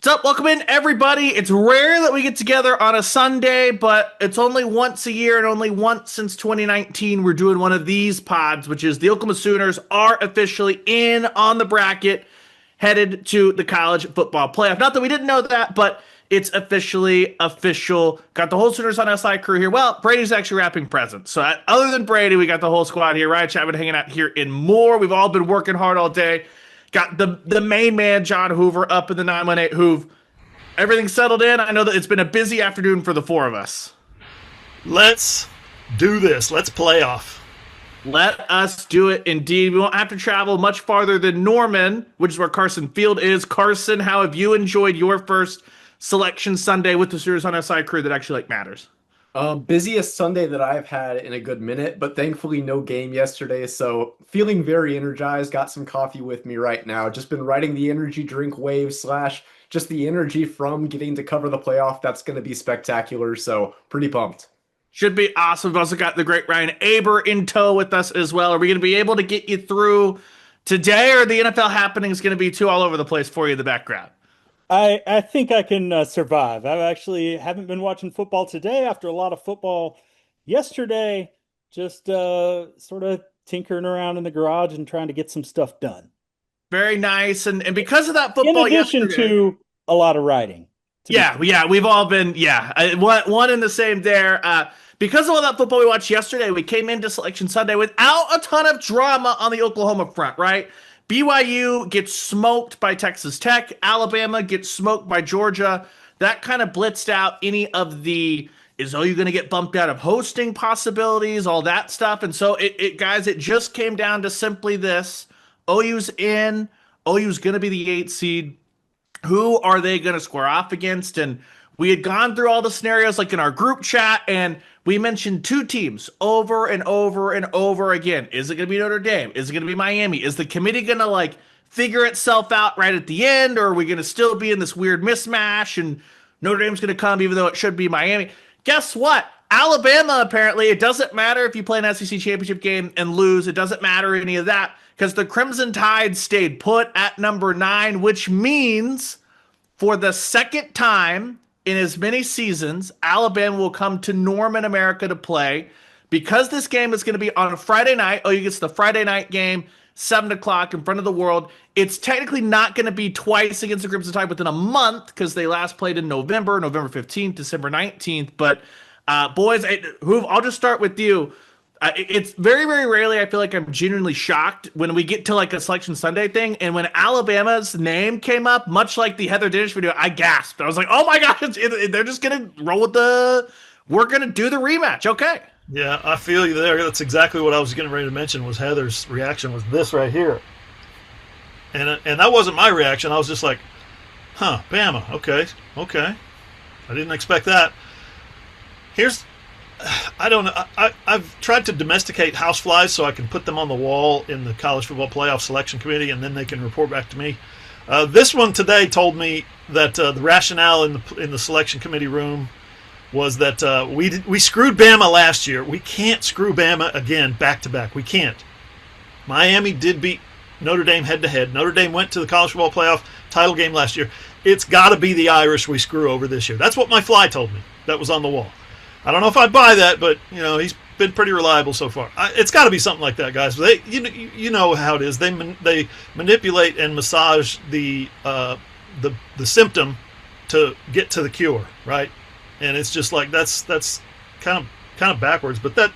up? Welcome in, everybody. It's rare that we get together on a Sunday, but it's only once a year and only once since 2019 we're doing one of these pods, which is the Oklahoma Sooners are officially in on the bracket, headed to the college football playoff. Not that we didn't know that, but it's officially official. Got the whole Sooners on SI crew here. Well, Brady's actually wrapping presents. So other than Brady, we got the whole squad here. Ryan Chapman hanging out here in more. We've all been working hard all day. Got the main man, John Hoover, up in the 918 Hoove. Everything settled in. I know that it's been a busy afternoon for the four of us. Let's do this. Let's play off. Let us do it indeed. We won't have to travel much farther than Norman, which is where Carson Field is. Carson, how have you enjoyed your first selection Sunday with the Sooners on SI crew that actually matters? Busiest Sunday that I've had in a good minute, but thankfully no game yesterday, so feeling very energized. Got some coffee with me right now. Just been riding the energy drink wave slash just the energy from getting to cover the playoff. That's going to be spectacular, so pretty pumped. Should be awesome. We've also got the great Ryan Aber in tow with us as well. Are we going to be able to get you through today, or the NFL happening is going to be too all over the place for you in the background? I think I can survive. I actually haven't been watching football today after a lot of football yesterday, just sort of tinkering around in the garage and trying to get some stuff done. Very nice. And because of that football in addition yesterday, to a lot of writing. Yeah, we've all been, one in the same there. Because of all that football we watched yesterday, we came into Selection Sunday without a ton of drama on the Oklahoma front, right? BYU gets smoked by Texas Tech. Alabama gets smoked by Georgia. That kind of blitzed out any of the, is OU going to get bumped out of hosting possibilities, all that stuff. And so guys, it just came down to simply this. OU's in. OU's going to be the 8th seed. Who are they going to square off against? And we had gone through all the scenarios like in our group chat, and we mentioned two teams over and over and over again. Is it going to be Notre Dame? Is it going to be Miami? Is the committee going to figure itself out right at the end, or are we going to still be in this weird mismatch and Notre Dame's going to come even though it should be Miami? Guess what? Alabama, apparently, it doesn't matter if you play an SEC championship game and lose. It doesn't matter any of that because the Crimson Tide stayed put at number 9, which means for the second time in as many seasons, Alabama will come to Norman, America to play. Because this game is going to be on a Friday night, OU gets the Friday night game, 7 o'clock in front of the world. It's technically not going to be twice against the Crimson Tide within a month because they last played in November 15th, December 19th. But boys, I'll just start with you. It's very, very rarely I feel like I'm genuinely shocked when we get to a Selection Sunday thing. And when Alabama's name came up, much like the Heather Dinnish video, I gasped. I was like, oh my gosh, they're just going to roll with we're going to do the rematch. Okay. Yeah, I feel you there. That's exactly what I was getting ready to mention was Heather's reaction was this right here. And that wasn't my reaction. I was just like, huh, Bama. Okay. I didn't expect that. I don't know. I've tried to domesticate houseflies so I can put them on the wall in the College Football Playoff Selection Committee, and then they can report back to me. This one today told me that the rationale in the Selection Committee room was that we screwed Bama last year. We can't screw Bama again back to back. We can't. Miami did beat Notre Dame head to head. Notre Dame went to the College Football Playoff title game last year. It's got to be the Irish we screw over this year. That's what my fly told me. That was on the wall. I don't know if I buy that, but he's been pretty reliable so far. It's got to be something like that, guys. You know how it is. They manipulate and massage the symptom to get to the cure, right? And it's just like that's kind of backwards. But that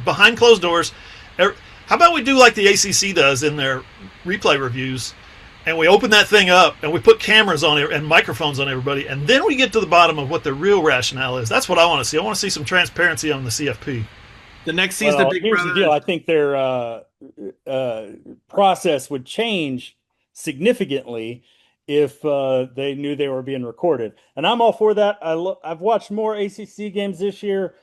behind closed doors, how about we do like the ACC does in their replay reviews? And we open that thing up, and we put cameras on it and microphones on everybody, and then we get to the bottom of what the real rationale is. That's what I want to see. I want to see some transparency on the CFP. The next season, Big here's Brother. the deal. I think their process would change significantly if they knew they were being recorded. And I'm all for that. I've watched more ACC games this year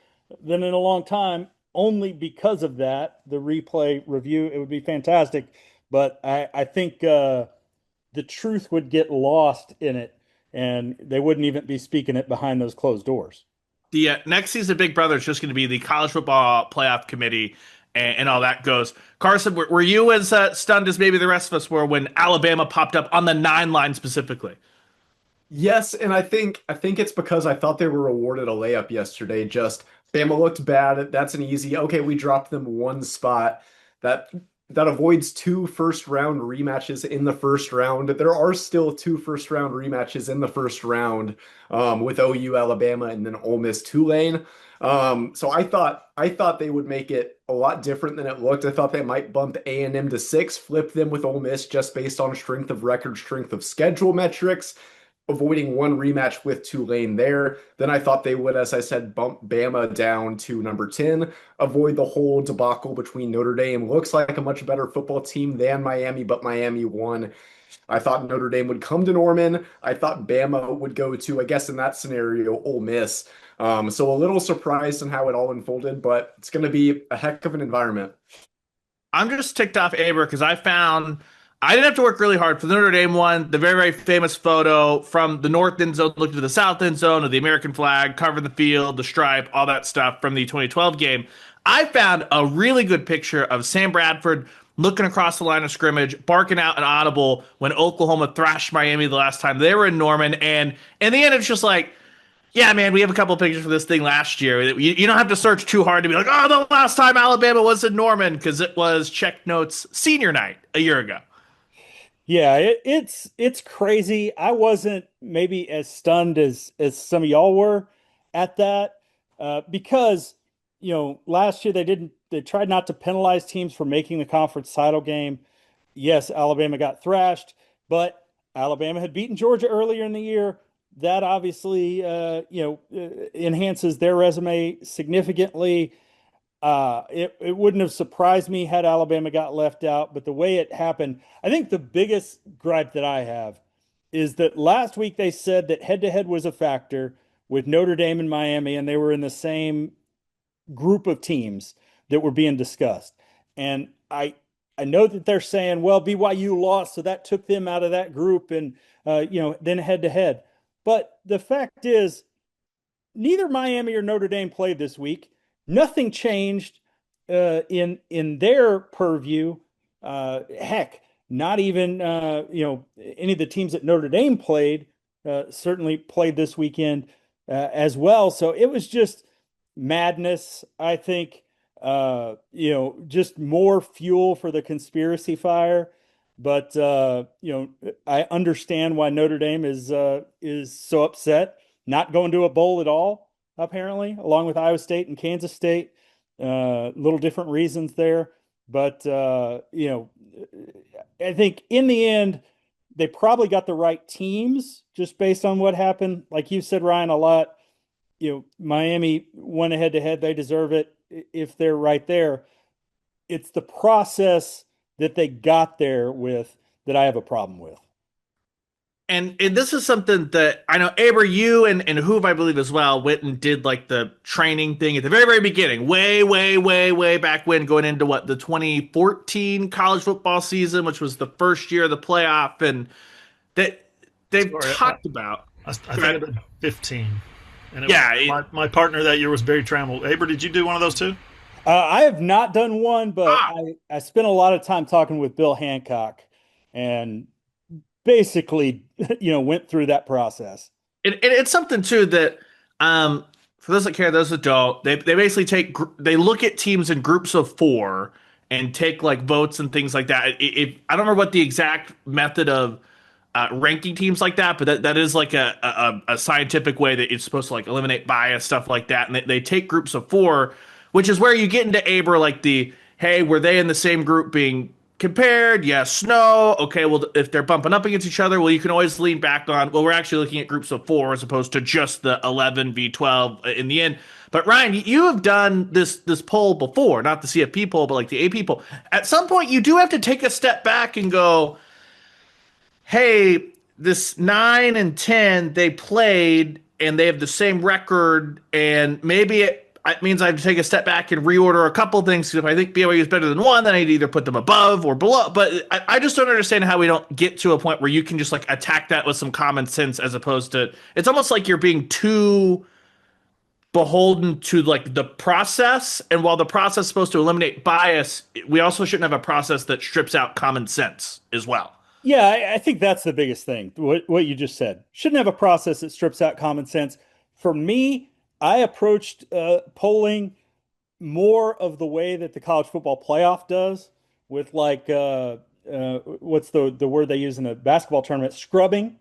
than in a long time, only because of that. The replay review, it would be fantastic. But I think the truth would get lost in it, and they wouldn't even be speaking it behind those closed doors. The next season of Big Brother is just going to be the College Football Playoff Committee and all that goes. Carson, were you as stunned as maybe the rest of us were when Alabama popped up on the 9 line specifically? Yes, and I think it's because I thought they were awarded a layup yesterday. Just Bama looked bad. That's an easy. Okay, we dropped them one spot. That that avoids two first round rematches in the first round. There are still two first round rematches in the first round with OU Alabama and then Ole Miss Tulane. So I thought they would make it a lot different than it looked. I thought they might bump A&M to six, flip them with Ole Miss just based on strength of record, strength of schedule metrics, avoiding one rematch with Tulane there. Then I thought they would, as I said, bump Bama down to number 10, avoid the whole debacle between Notre Dame. Looks like a much better football team than Miami, but Miami won. I thought Notre Dame would come to Norman. I thought Bama would go to, I guess in that scenario, Ole Miss. So a little surprised in how it all unfolded, but it's going to be a heck of an environment. I'm just ticked off Aber because I didn't have to work really hard for the Notre Dame one. The very, very famous photo from the north end zone looking to the south end zone of the American flag, covering the field, the stripe, all that stuff from the 2012 game. I found a really good picture of Sam Bradford looking across the line of scrimmage, barking out an audible when Oklahoma thrashed Miami the last time they were in Norman. And in the end, it's just like, yeah, man, we have a couple of pictures for this thing last year. You don't have to search too hard to be like, oh, the last time Alabama was in Norman, because it was Check Notes senior night a year ago. Yeah, it's crazy. I wasn't maybe as stunned as some of y'all were at that because last year they tried not to penalize teams for making the conference title game. Yes, Alabama got thrashed, but Alabama had beaten Georgia earlier in the year. That obviously enhances their resume significantly. It wouldn't have surprised me had Alabama got left out, but the way it happened, I think the biggest gripe that I have is that last week they said that head to head was a factor with Notre Dame and Miami, and they were in the same group of teams that were being discussed. And I know that they're saying, well, BYU lost, so that took them out of that group, and then head to head. But the fact is, neither Miami or Notre Dame played this week. Nothing changed in their purview. Heck, not even any of the teams that Notre Dame played certainly played this weekend as well. So it was just madness. I think just more fuel for the conspiracy fire. But I understand why Notre Dame is so upset, not going to a bowl at all, apparently, along with Iowa State and Kansas State. Little different reasons there, but I think in the end they probably got the right teams just based on what happened. Like you said, Ryan, a lot. Miami went head to head; they deserve it if they're right there. It's the process that they got there with that I have a problem with. And this is something that I know Aber, you and Hoover, I believe as well, went and did like the training thing at the very, very beginning, way, way, way, way back when, going into what, the 2014 college football season, which was the first year of the playoff, and that they've Sorry, talked about. I think I did 15. And Yeah, my partner that year was Barry Trammell. Aber, did you do one of those too? I have not done one, but ah, I spent a lot of time talking with Bill Hancock and basically, went through that process. it's something too that for those that care, those that don't, they basically they look at teams in groups of four and take like votes and things like that. I don't remember what the exact method of ranking teams like that, but that is like a scientific way that it's supposed to like eliminate bias, stuff like that. And they take groups of four, which is where you get into Aber, like hey, were they in the same group being compared? Yes, no. Okay, well, if they're bumping up against each other, well, you can always lean back on, well, we're actually looking at groups of four as opposed to just the 11 v 12 in the end. But Ryan, you have done this poll before, not the CFP poll, but like the AP poll. At some point, you do have to take a step back and go, hey, this 9 and 10, they played and they have the same record, and maybe it means I have to take a step back and reorder a couple things. Because if I think BYU is better than one, then I need to either put them above or below. But I just don't understand how we don't get to a point where you can just like attack that with some common sense, as opposed to it's almost like you're being too beholden to like the process. And while the process is supposed to eliminate bias, we also shouldn't have a process that strips out common sense as well. Yeah, I think that's the biggest thing. What you just said. Shouldn't have a process that strips out common sense. For me, I approached polling more of the way that the college football playoff does, with like what's the word they use in a basketball tournament, scrubbing,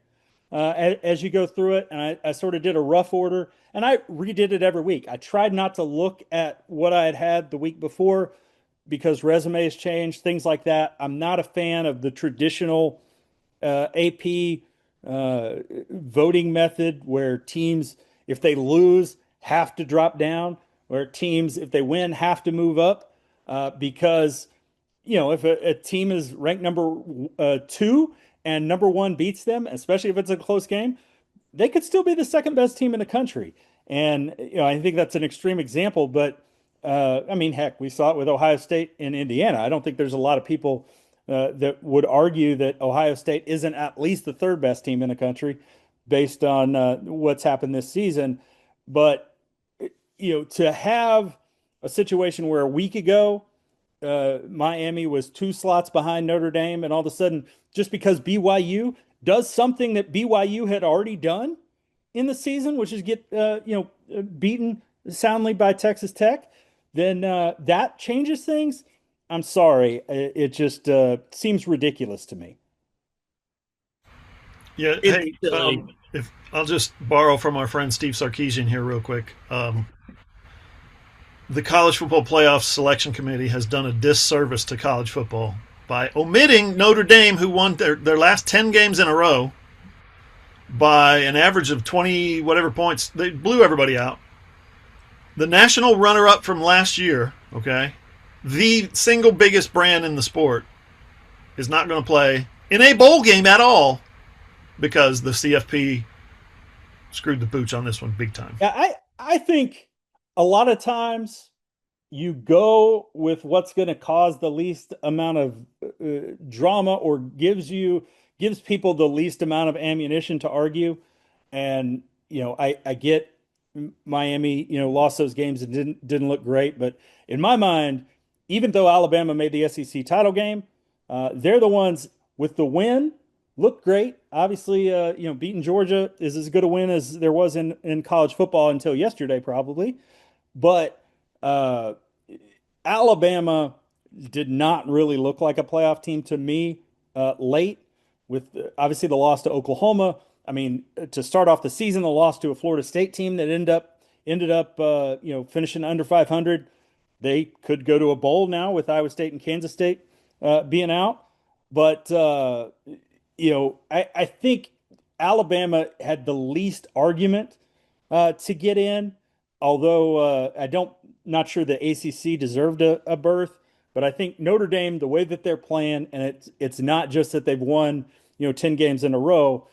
as you go through it. And I sort of did a rough order, and I redid it every week. I tried not to look at what I had had the week before because resumes change, things like that. I'm not a fan of the traditional AP voting method where teams, if they lose, have to drop down, where teams, if they win, have to move up. Because, if a team is ranked number two and number one beats them, especially if it's a close game, they could still be the second best team in the country. And I think that's an extreme example, but I mean, heck, we saw it with Ohio State and Indiana. I don't think there's a lot of people that would argue that Ohio State isn't at least the third best team in the country based on what's happened this season. But to have a situation where a week ago Miami was 2 slots behind Notre Dame, and all of a sudden, just because BYU does something that BYU had already done in the season, which is get beaten soundly by Texas Tech, then that changes things. I'm sorry, it just seems ridiculous to me. Yeah. It's Hey, silly. if I'll just borrow from our friend Steve Sarkeesian here real quick. The College Football Playoff Selection Committee has done a disservice to college football by omitting Notre Dame, who won their last 10 games in a row by an average of 20 whatever points. They blew everybody out. The national runner-up from last year, okay, the single biggest brand in the sport, is not going to play in a bowl game at all because the CFP screwed the pooch on this one big time. Yeah, I think a lot of times you go with what's going to cause the least amount of drama, or gives people the least amount of ammunition to argue. And I get Miami, lost those games and didn't look great, but in my mind, even though Alabama made the SEC title game, they're the ones with the win. Looked great. Obviously, beating Georgia is as good a win as there was in college football until yesterday, probably. But uh, Alabama did not really look like a playoff team to me late, with obviously the loss to Oklahoma. I mean, to start off the season, the loss to a Florida State team that ended up finishing under 500. They could go to a bowl now with Iowa State and Kansas State being out. But I think Alabama had the least argument to get in, although I don't not sure the ACC deserved a berth. But I think Notre Dame, the way that they're playing, and it's not just that they've won 10 games in a row,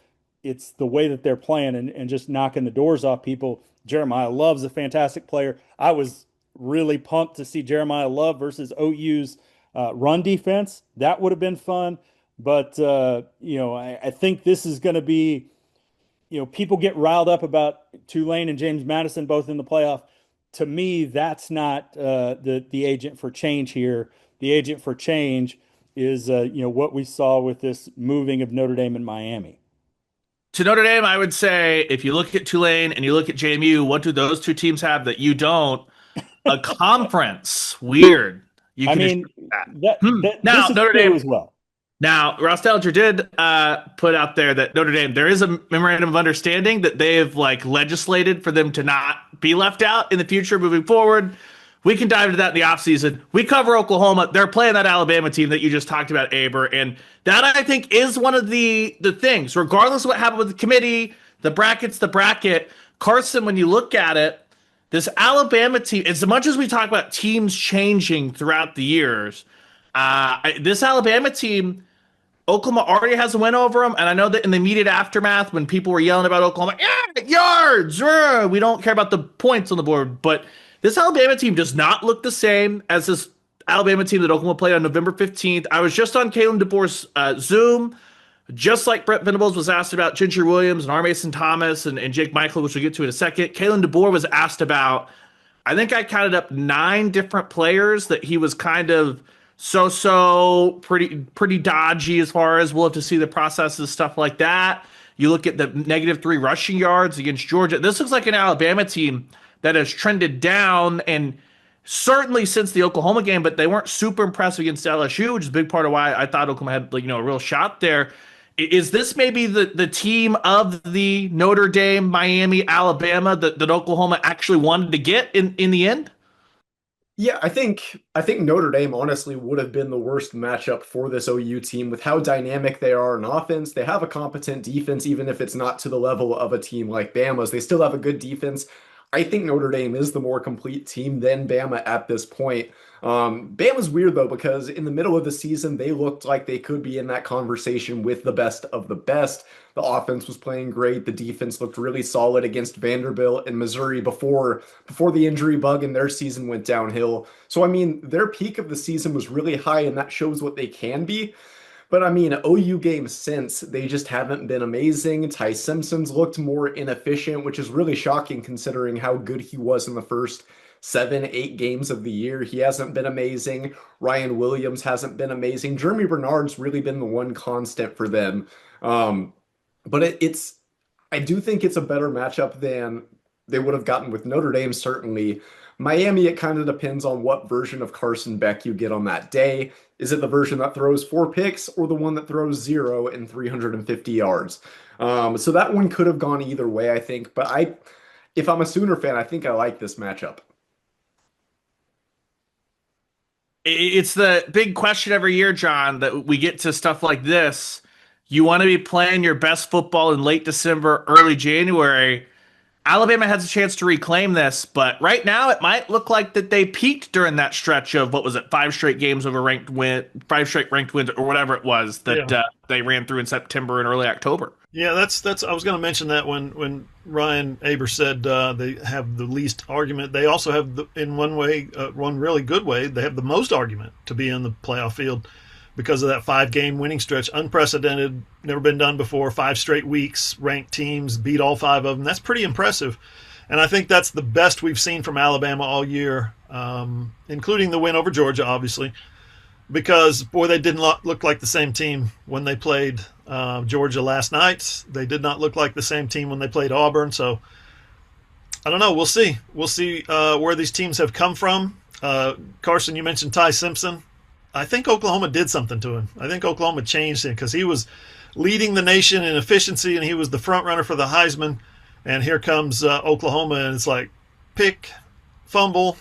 it's the way that they're playing and just knocking the doors off people. Jeremiah Love's a fantastic player. I was really pumped to see Jeremiah Love versus OU's run defense. That would have been fun. But I think this is going to be, people get riled up about Tulane and James Madison both in the playoff. To me, that's not the agent for change here. The agent for change is what we saw with this moving of Notre Dame and Miami. To Notre Dame, I would say if you look at Tulane and you look at JMU, what do those two teams have that you don't? A conference. Weird. You I can just mean, that. this Now is Notre true Dame. as well. Now Ross Dellinger did put out there that Notre Dame, there is a memorandum of understanding that they have like legislated for them to not be left out in the future moving forward. We can dive into that in the offseason. We cover Oklahoma. They're playing that Alabama team that you just talked about, Aber. And that I think is one of the things, regardless of what happened with the committee, the bracket's the bracket. Carson, when you look at it, this Alabama team, as much as we talk about teams changing throughout the years, this Alabama team, Oklahoma already has a win over them, and I know that in the immediate aftermath, when people were yelling about Oklahoma, yeah, yards, we don't care about the points on the board. But this Alabama team does not look the same as this Alabama team that Oklahoma played on November 15th. I was just on Kalen DeBoer's Zoom, just like Brent Venables was asked about Ginger Williams and R. Mason Thomas and Jake Michael, which we'll get to in a second. Kalen DeBoer was asked about, I think I counted up 9 different players that he was kind of pretty dodgy as far as we'll have to see the processes, stuff like that. You look at the -3 rushing yards against Georgia. This looks like an Alabama team that has trended down, and certainly since the Oklahoma game, but they weren't super impressive against LSU, which is a big part of why I thought Oklahoma had, like, a real shot there. Is this maybe the team of the Notre Dame, Miami, Alabama that Oklahoma actually wanted to get in the end? Yeah, I think Notre Dame honestly would have been the worst matchup for this OU team with how dynamic they are in offense. They have a competent defense, even if it's not to the level of a team like Bama's. They still have a good defense. I think Notre Dame is the more complete team than Bama at this point. Bama's weird though, because in the middle of the season, they looked like they could be in that conversation with the best of the best. The offense was playing great. The defense looked really solid against Vanderbilt and Missouri before the injury bug and their season went downhill. So I mean, their peak of the season was really high, and that shows what they can be. But I mean, OU games since, they just haven't been amazing. Ty Simpson's looked more inefficient, which is really shocking considering how good he was in the first 7, 8 games of the year. He hasn't been amazing. Ryan Williams hasn't been amazing. Jeremy Bernard's really been the one constant for them. Um, but I do think it's a better matchup than they would have gotten with Notre Dame, certainly. Miami, it kind of depends on what version of Carson Beck you get on that day. Is it the version that throws 4 picks or the one that throws zero and 350 yards? So that one could have gone either way, I think. But if I'm a Sooner fan, I think I like this matchup. It's the big question every year, John, that we get to stuff like this. You want to be playing your best football in late December, early January. Alabama has a chance to reclaim this, but right now it might look like that they peaked during that stretch of what was it, 5 straight games over five straight ranked wins, or whatever it was that Yeah. they ran through in September and early October. Yeah, that's. I was going to mention that when Ryan Aber said they have the least argument, they also have in one way, one really good way, they have the most argument to be in the playoff field because of that 5 game winning stretch, unprecedented, never been done before. 5 straight weeks, ranked teams beat all 5 of them. That's pretty impressive, and I think that's the best we've seen from Alabama all year, including the win over Georgia, obviously, because boy, they didn't look like the same team when they played Georgia last night. They did not look like the same team when they played Auburn. So I don't know. We'll see. We'll see where these teams have come from. Carson, you mentioned Ty Simpson. I think Oklahoma did something to him. I think Oklahoma changed him because he was leading the nation in efficiency and he was the front runner for the Heisman. And here comes Oklahoma, and it's like pick, fumble,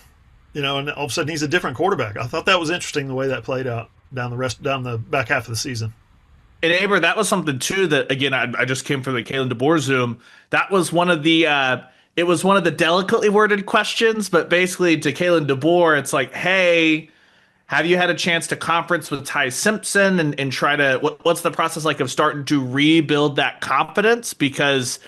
and all of a sudden he's a different quarterback. I thought that was interesting the way that played out down the back half of the season. And Aber, that was something too that again I just came from the Kalen DeBoer Zoom. That was one of the it was one of the delicately worded questions, but basically to Kalen DeBoer, it's like, hey, have you had a chance to conference with Ty Simpson and try to what's the process like of starting to rebuild that confidence? Because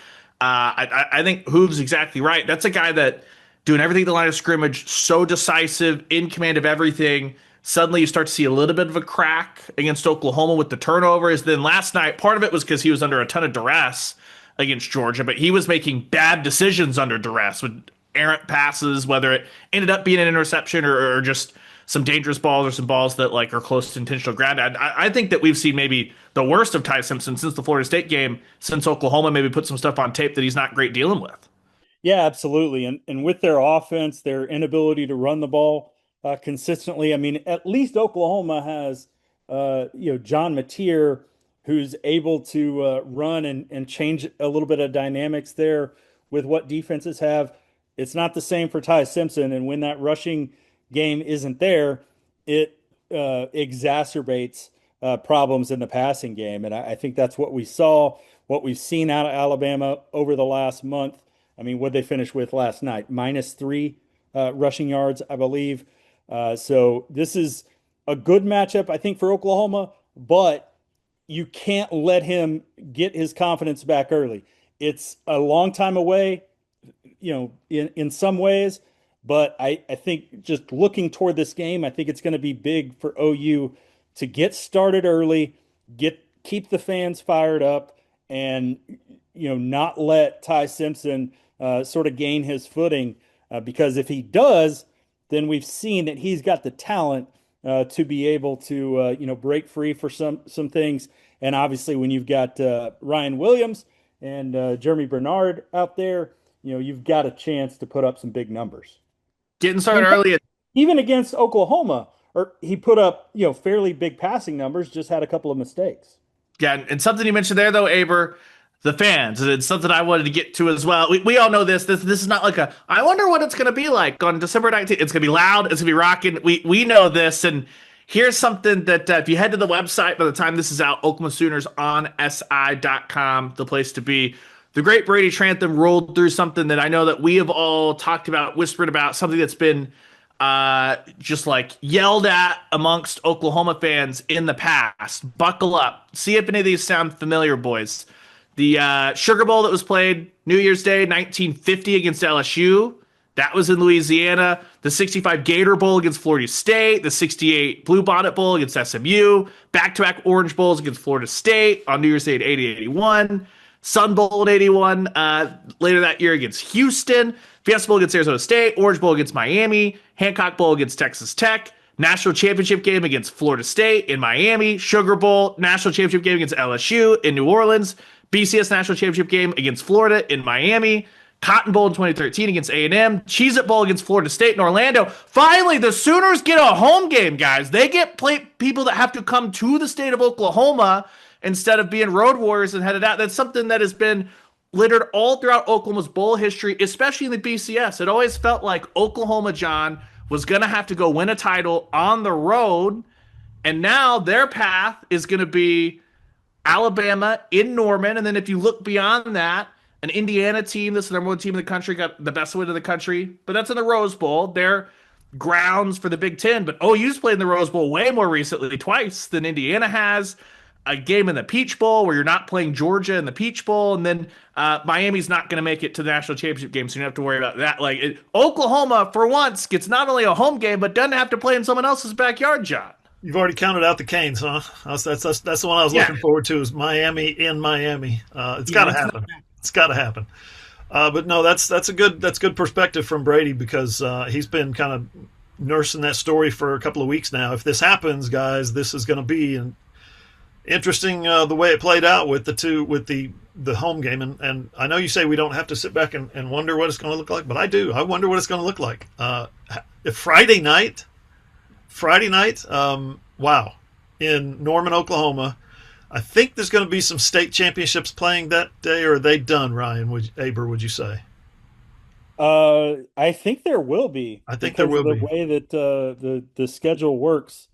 I think Hoove's exactly right. That's a guy that doing everything at the line of scrimmage, so decisive, in command of everything. Suddenly you start to see a little bit of a crack against Oklahoma with the turnovers. Then last night, part of it was because he was under a ton of duress against Georgia, but he was making bad decisions under duress with errant passes, whether it ended up being an interception or just some dangerous balls or some balls that like are close to intentional ground. I think that we've seen maybe the worst of Ty Simpson since the Florida State game, since Oklahoma maybe put some stuff on tape that he's not great dealing with. Yeah, absolutely. And with their offense, their inability to run the ball consistently, I mean, at least Oklahoma has John Mateer, who's able to run and change a little bit of dynamics there with what defenses have. It's not the same for Ty Simpson, and when that rushing game isn't there, it exacerbates problems in the passing game. And I think that's what we saw, what we've seen out of Alabama over the last month. I mean, what they finish with last night? -3 rushing yards, I believe. So this is a good matchup, I think, for Oklahoma, but you can't let him get his confidence back early. It's a long time away, in some ways, but I think just looking toward this game, I think it's going to be big for OU to get started early, keep the fans fired up, and not let Ty Simpson sort of gain his footing, because if he does, then we've seen that he's got the talent to be able to break free for some things. And obviously, when you've got Ryan Williams and Jeremy Bernard out there, you've got a chance to put up some big numbers. Getting I started mean, early. even against Oklahoma, or he put up fairly big passing numbers, just had a couple of mistakes. Yeah, and something you mentioned there though, Aber, the fans. And it's something I wanted to get to as well. We all know this. This is not like a. I wonder what it's going to be like on December 19th. It's going to be loud. It's going to be rocking. We know this. And here's something that if you head to the website by the time this is out, Oklahoma Sooners on SI.com, the place to be. The great Brady Trantham rolled through something that I know that we have all talked about, whispered about, something that's been just like yelled at amongst Oklahoma fans in the past. Buckle up. See if any of these sound familiar, boys. The Sugar Bowl that was played New Year's Day, 1950 against LSU. That was in Louisiana. The 65 Gator Bowl against Florida State. The 68 Blue Bonnet Bowl against SMU. Back-to-back Orange Bowls against Florida State on New Year's Day in 80-81. Sun Bowl in 81. Later that year against Houston. Fiesta Bowl against Arizona State. Orange Bowl against Miami. Hancock Bowl against Texas Tech. National Championship game against Florida State in Miami. Sugar Bowl National Championship game against LSU in New Orleans. BCS National Championship game against Florida in Miami. Cotton Bowl in 2013 against A&M. Cheez-It Bowl against Florida State in Orlando. Finally, the Sooners get a home game, guys. They get people that have to come to the state of Oklahoma instead of being road warriors and headed out. That's something that has been littered all throughout Oklahoma's bowl history, especially in the BCS. It always felt like Oklahoma, John, was going to have to go win a title on the road, and now their path is going to be Alabama in Norman, and then if you look beyond that, an Indiana team that's the number one team in the country, got the best win in the country, but that's in the Rose Bowl. They're grounds for the Big Ten, but OU's played in the Rose Bowl way more recently, twice than Indiana has. A game in the Peach Bowl where you're not playing Georgia in the Peach Bowl, and then Miami's not going to make it to the national championship game, so you don't have to worry about that. Oklahoma, for once, gets not only a home game, but doesn't have to play in someone else's backyard, John. You've already counted out the Canes, huh? That's the one I was looking forward to. Is Miami in Miami? It's got to happen. It's got to happen. But no, that's good perspective from Brady because he's been kind of nursing that story for a couple of weeks now. If this happens, guys, this is going to be interesting the way it played out with the home game. And I know you say we don't have to sit back and wonder what it's going to look like, but I do. I wonder what it's going to look like. If Friday night, wow, in Norman, Oklahoma, I think there's going to be some state championships playing that day, or are they done, Ryan? Would you say? I think there will be. I think there will be. The way that the schedule works,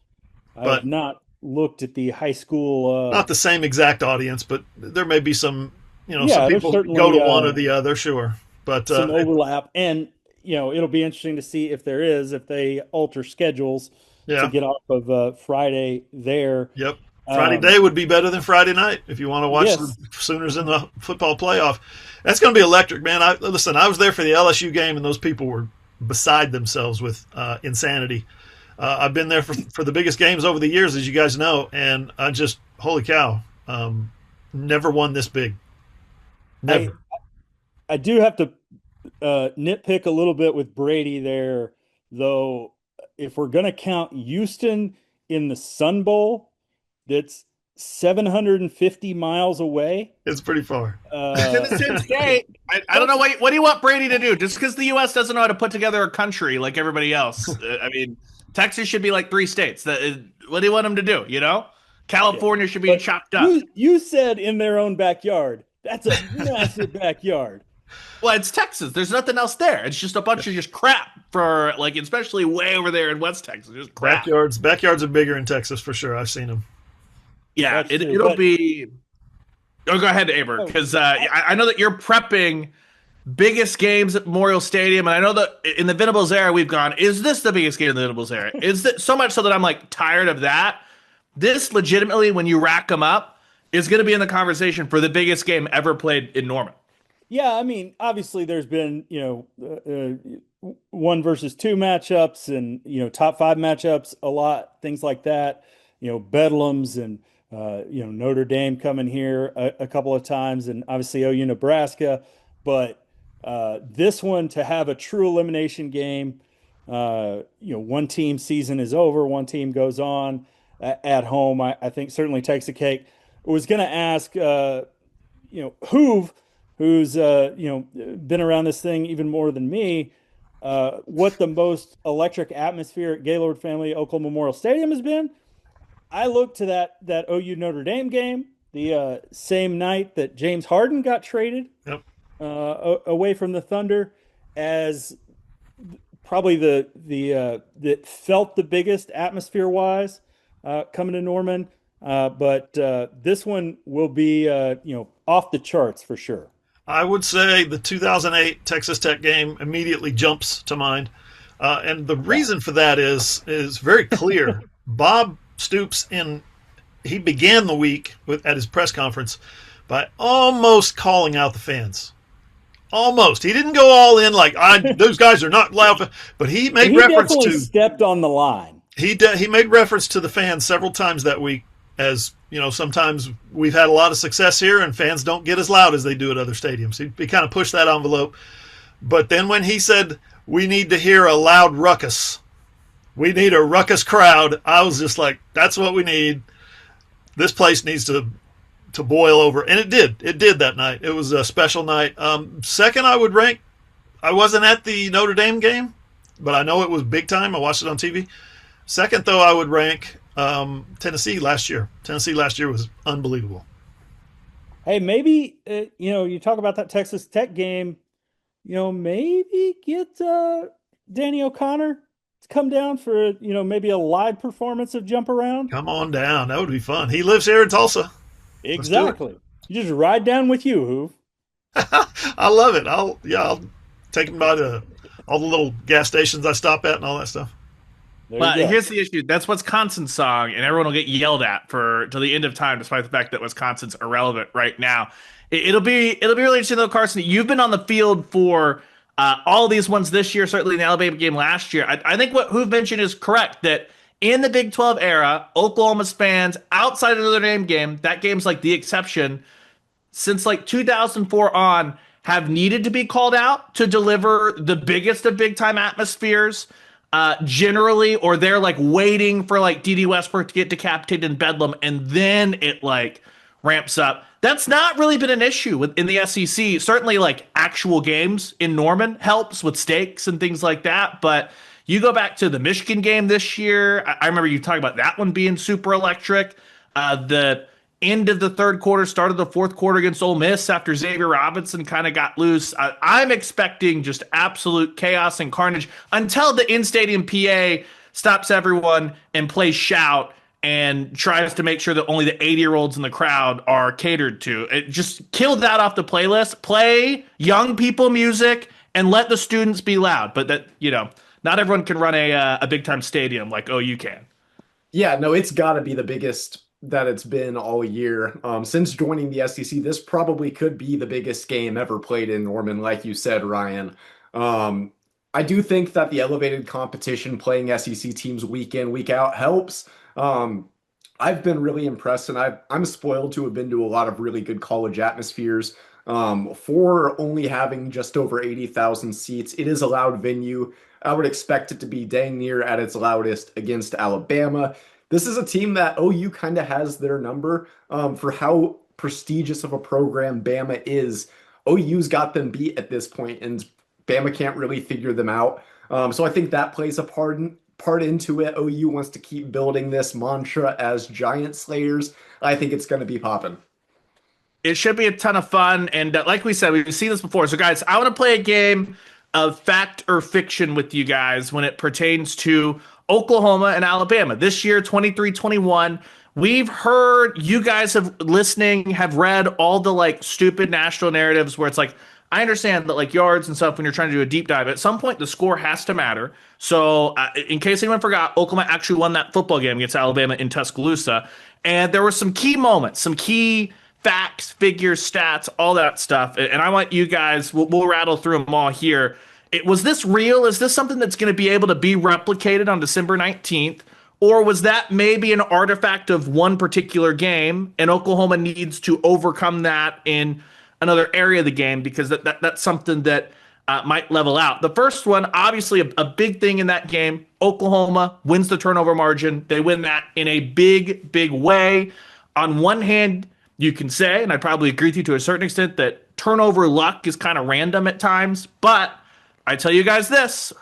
I But have not looked at the high school. Not the same exact audience, but there may be some. Some there's people certainly, go to one or the other, sure. But some overlap, and it'll be interesting to see if they alter schedules to get off of Friday there. Yep. Friday day would be better than Friday night if you want to watch the Sooners in the football playoff. That's going to be electric, man. I was there for the LSU game, and those people were beside themselves with insanity. I've been there for the biggest games over the years, as you guys know, and I just, holy cow, never won this big. Never. I do have to nitpick a little bit with Brady there, though. If we're going to count Houston in the Sun Bowl, that's 750 miles away. It's pretty far. It's in the same state. I don't know what do you want Brady to do? Just because the U.S. doesn't know how to put together a country like everybody else. I mean, Texas should be like 3 states. What do you want him to do? California should be chopped up. You said in their own backyard. That's a massive backyard. Well, it's Texas. There's nothing else there. It's just a bunch of just crap for especially way over there in West Texas. Just crap. Backyards are bigger in Texas for sure. I've seen them. Yeah, it'll be. Oh, go ahead, Aber, because I know that you're prepping biggest games at Memorial Stadium, and I know that in the Venables era we've gone. Is this the biggest game in the Venables era? Is that so much so that I'm tired of that? This legitimately, when you rack them up, is going to be in the conversation for the biggest game ever played in Norman. Yeah, I mean, obviously there's been 1 versus 2 matchups and top 5 matchups, a lot things like that. Bedlams and Notre Dame coming here a couple of times, and obviously OU Nebraska. But this one, to have a true elimination game, One team season is over, one team goes on at home. I think certainly takes the cake. I was going to ask, Hoove, who's been around this thing even more than me, what the most electric atmosphere at Gaylord Family Oklahoma Memorial Stadium has been. I looked to that OU Notre Dame game, the same night that James Harden got traded Yep. away from the Thunder, as probably the that felt the biggest atmosphere wise coming to Norman. But this one will be off the charts for sure. I would say the 2008 Texas Tech game immediately jumps to mind. And the reason for that is very clear. Bob Stoops, he began the week at his press conference by almost calling out the fans. Almost. He didn't go all in like those guys are not loud, but he made reference definitely to stepped on the line. He made reference to the fans several times that week. As sometimes we've had a lot of success here, and fans don't get as loud as they do at other stadiums. He kind of pushed that envelope. But then when he said we need to hear a loud ruckus, we need a ruckus crowd, I was just like, that's what we need. This place needs to boil over, and it did. It did that night. It was a special night. Second, I would rank. I wasn't at the Notre Dame game, but I know it was big time. I watched it on TV. Second, though, I would rank Tennessee last year. Tennessee last year was unbelievable. Hey, maybe you talk about that Texas Tech game. Maybe get Danny O'Connor to come down for maybe a live performance of Jump Around. Come on down. That would be fun. He lives here in Tulsa. Exactly. You just ride down with you, Hoove. I love it. I'll take him by all the little gas stations I stop at and all that stuff. But here's the issue. That's Wisconsin's song, and everyone will get yelled at till the end of time, despite the fact that Wisconsin's irrelevant right now. It'll be really interesting though, Carson. You've been on the field for all these ones this year, certainly in the Alabama game last year. I think what Hoove mentioned is correct, that in the Big 12 era, Oklahoma's fans outside of the Notre Dame game, that game's like the exception, since like 2004 on, have needed to be called out to deliver the biggest of big time atmospheres. Generally, or they're like waiting for like D.D. Westbrook to get decapitated in Bedlam, and then it like ramps up. That's not really been an issue in the SEC. Certainly, like actual games in Norman helps with stakes and things like that. But you go back to the Michigan game this year. I remember you talking about that one being super electric. The end of the third quarter, start of the fourth quarter against Ole Miss after Xavier Robinson kind of got loose. I'm expecting just absolute chaos and carnage until the in-stadium PA stops everyone and plays shout and tries to make sure that only the 80-year-olds in the crowd are catered to. It just killed that off the playlist. Play young people music and let the students be loud. But that, not everyone can run a big-time stadium like OU can. Yeah, no, it's got to be the biggest that it's been all year. Since joining the SEC, this probably could be the biggest game ever played in Norman, like you said, Ryan. I do think that the elevated competition playing SEC teams week in, week out helps. I've been really impressed, and I'm spoiled to have been to a lot of really good college atmospheres. For only having just over 80,000 seats, it is a loud venue. I would expect it to be dang near at its loudest against Alabama. This is a team that OU kind of has their number for how prestigious of a program Bama is. OU's got them beat at this point, and Bama can't really figure them out. So I think that plays a part into it. OU wants to keep building this mantra as giant slayers. I think it's going to be popping. It should be a ton of fun. And like we said, we've seen this before. So, guys, I want to play a game of fact or fiction with you guys when it pertains to Oklahoma and Alabama. This year, 23-21. We've heard you guys have read all the like stupid national narratives where it's like, I understand that like yards and stuff when you're trying to do a deep dive, at some point the score has to matter. So in case anyone forgot, Oklahoma actually won that football game against Alabama in Tuscaloosa. And there were some key moments, some key facts, figures, stats, all that stuff. And I want you guys, we'll rattle through them all here. Was this real? Is this something that's going to be able to be replicated on December 19th? Or was that maybe an artifact of one particular game and Oklahoma needs to overcome that in another area of the game? Because that's something that might level out. The first one, obviously, a big thing in that game. Oklahoma wins the turnover margin. They win that in a big, big way. On one hand, you can say, and I probably agree with you to a certain extent, that turnover luck is kind of random at times. But I tell you guys this: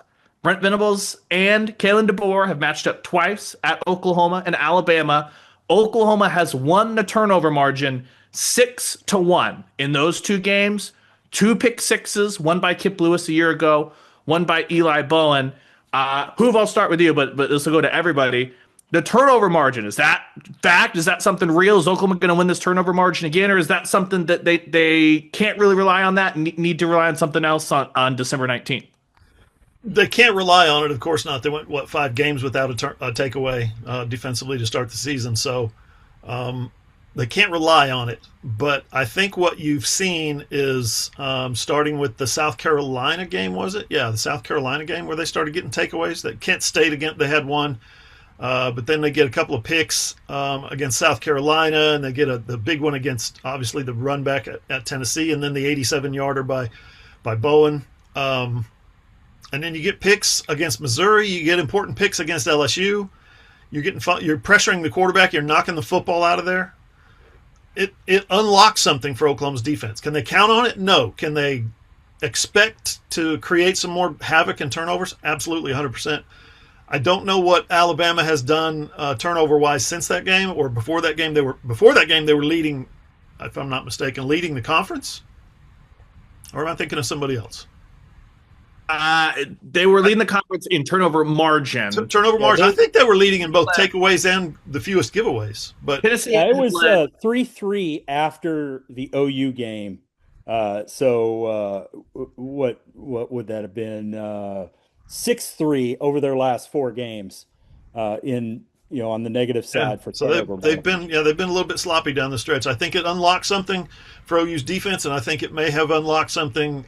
Brent Venables and Kalen DeBoer have matched up twice at Oklahoma and Alabama. Oklahoma has won the turnover margin 6-1 in those two games. Two pick sixes, one by Kip Lewis a year ago, one by Eli Bowen. Hoover, I'll start with you, but this will go to everybody. The turnover margin, is that fact? Is that something real? Is Oklahoma going to win this turnover margin again, or is that something that they can't really rely on that and need to rely on something else on December 19th? They can't rely on it, of course not. They went, 5 games without a takeaway defensively to start the season. So they can't rely on it. But I think what you've seen is starting with the South Carolina game, was it? Yeah, the South Carolina game where they started getting takeaways. That Kent State, again, they had one. But then they get a couple of picks against South Carolina, and they get the big one against, obviously, the run back at Tennessee, and then the 87-yarder by Bowen. And then you get picks against Missouri. You get important picks against LSU. You're pressuring the quarterback. You're knocking the football out of there. It unlocks something for Oklahoma's defense. Can they count on it? No. Can they expect to create some more havoc and turnovers? Absolutely, 100%. I don't know what Alabama has done turnover-wise since that game or before that game. They were leading, if I'm not mistaken, leading the conference. Or am I thinking of somebody else? They were leading the conference in turnover margin. Turnover margin. I think they were leading in both takeaways and the fewest giveaways. But Tennessee, it was 3-3 after the OU game. What would that have been? 6-3 over their last 4 games. On the negative side for turnover. They've been a little bit sloppy down the stretch. I think it unlocked something for OU's defense, and I think it may have unlocked something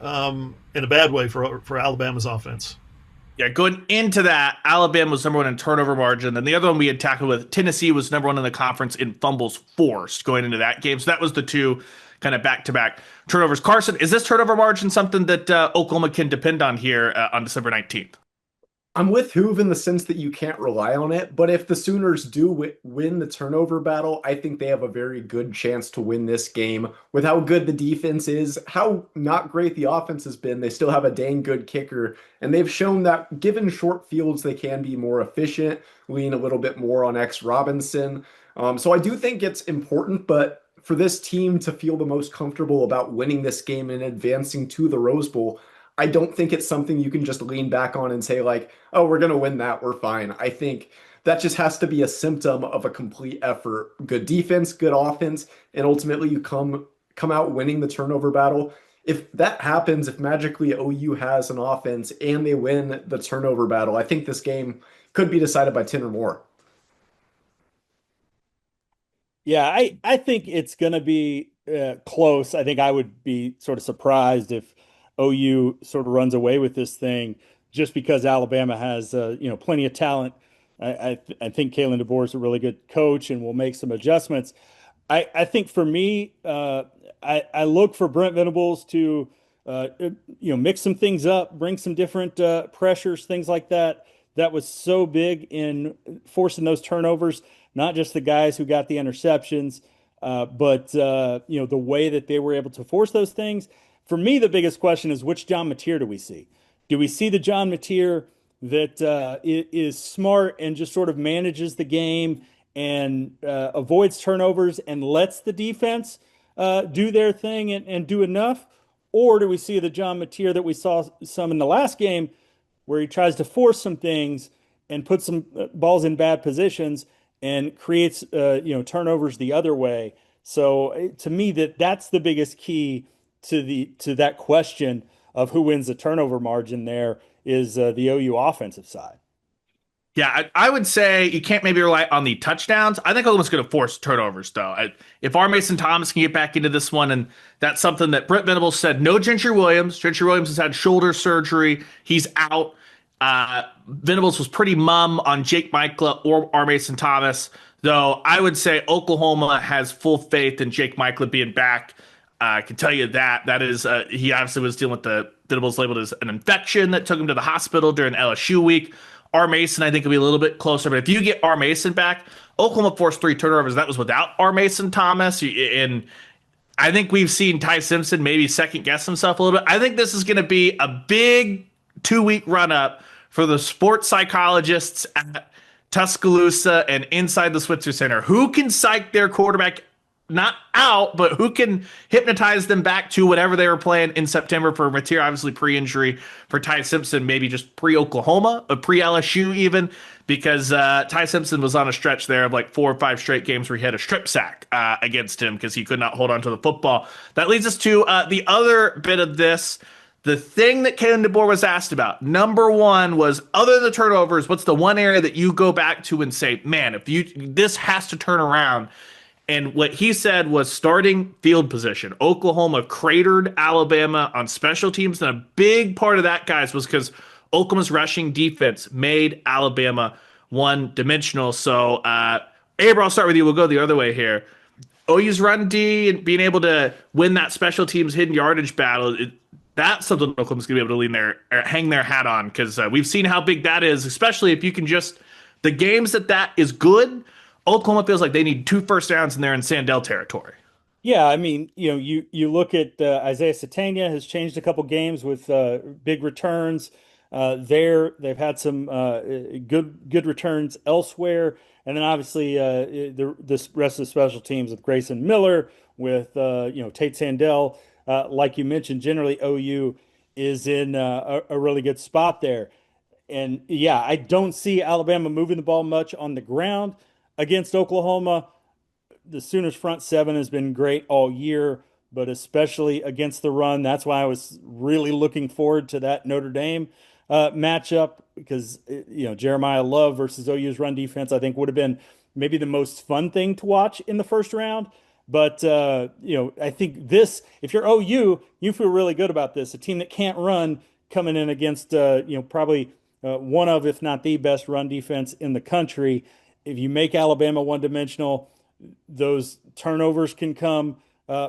in a bad way for Alabama's offense. Yeah, going into that, Alabama was number 1 in turnover margin. Then the other one we had tackled with Tennessee was number 1 in the conference in fumbles forced going into that game. So that was the two kind of back-to-back turnovers. Carson, is this turnover margin something that Oklahoma can depend on here on December 19th? I'm with Hoover in the sense that you can't rely on it, but if the Sooners do win the turnover battle, I think they have a very good chance to win this game. With how good the defense is, how not great the offense has been, they still have a dang good kicker, and they've shown that given short fields, they can be more efficient, lean a little bit more on X Robinson. So I do think it's important, but for this team to feel the most comfortable about winning this game and advancing to the Rose Bowl, I don't think it's something you can just lean back on and say like, oh, we're going to win that, we're fine. I think that just has to be a symptom of a complete effort. Good defense, good offense, and ultimately you come out winning the turnover battle. If that happens, if magically OU has an offense and they win the turnover battle, I think this game could be decided by 10 or more. Yeah, I think it's going to be close. I think I would be sort of surprised if OU sort of runs away with this thing just because Alabama has plenty of talent. I think Kalen DeBoer is a really good coach and will make some adjustments. I think for me, I look for Brent Venables to mix some things up, bring some different pressures, things like that. That was so big in forcing those turnovers, not just the guys who got the interceptions, but the way that they were able to force those things. For me, the biggest question is which John Mateer do we see? Do we see the John Mateer that is smart and just sort of manages the game and avoids turnovers and lets the defense do their thing and do enough? Or do we see the John Mateer that we saw some in the last game where he tries to force some things and put some balls in bad positions and creates turnovers the other way? So to me, that's the biggest key to that question of who wins the turnover margin there is the OU offensive side. Yeah, I would say you can't maybe rely on the touchdowns. I think Oklahoma's going to force turnovers, though. If R. Mason Thomas can get back into this one, and that's something that Brent Venables said, no Gentry Williams. Gentry Williams has had shoulder surgery. He's out. Venables was pretty mum on Jake Michla or R. Mason Thomas, though I would say Oklahoma has full faith in Jake Michla being back. I can tell you that is he obviously was dealing with the Venables labeled as an infection that took him to the hospital during LSU week. R. Mason, I think, will be a little bit closer, but if you get R. Mason back, Oklahoma forced 3 turnovers. That was without R. Mason Thomas, and I think we've seen Ty Simpson maybe second guess himself a little bit. I think this is going to be a big 2 week run up for the sports psychologists at Tuscaloosa and inside the Switzer Center. Who can psych their quarterback not out, but who can hypnotize them back to whatever they were playing in September for material, obviously pre-injury for Ty Simpson, maybe just pre-Oklahoma, pre-LSU even, because Ty Simpson was on a stretch there of like 4 or 5 straight games where he had a strip sack against him because he could not hold on to the football. That leads us to the other bit of this. The thing that Kalen DeBoer was asked about, number one, was other than the turnovers, what's the one area that you go back to and say, man, this has to turn around? And what he said was starting field position. Oklahoma cratered Alabama on special teams. And a big part of that, guys, was because Oklahoma's rushing defense made Alabama one-dimensional. So, Aber, I'll start with you. We'll go the other way here. OU's run D and being able to win that special teams hidden yardage battle, that's something Oklahoma's going to be able to hang their hat on, because we've seen how big that is, especially if you can just – the games that is good – Oklahoma feels like they need 2 first downs and they're in Sandell territory. Yeah, I mean, you look at Isaiah Satania has changed a couple games with big returns. They've had some good returns elsewhere, and then obviously this rest of the special teams with Grayson Miller, with Tate Sandell, like you mentioned. Generally, OU is in a really good spot there, and yeah, I don't see Alabama moving the ball much on the ground against Oklahoma. The Sooners front seven has been great all year, but especially against the run. That's why I was really looking forward to that Notre Dame matchup, because Jeremiah Love versus OU's run defense, I think, would have been maybe the most fun thing to watch in the first round. But I think this, if you're OU, you feel really good about this. A team that can't run coming in against probably one of, if not the best run defense in the country. If you make Alabama one-dimensional, those turnovers can come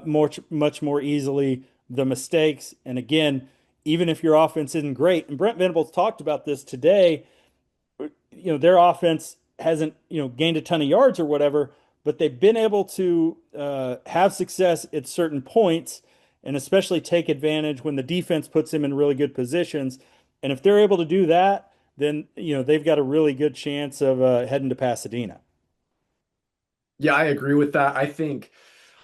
much more easily. The mistakes, and again, even if your offense isn't great, and Brent Venables talked about this today, their offense hasn't gained a ton of yards or whatever, but they've been able to have success at certain points, and especially take advantage when the defense puts them in really good positions. And if they're able to do that, then they've got a really good chance of heading to Pasadena. Yeah, I agree with that. I think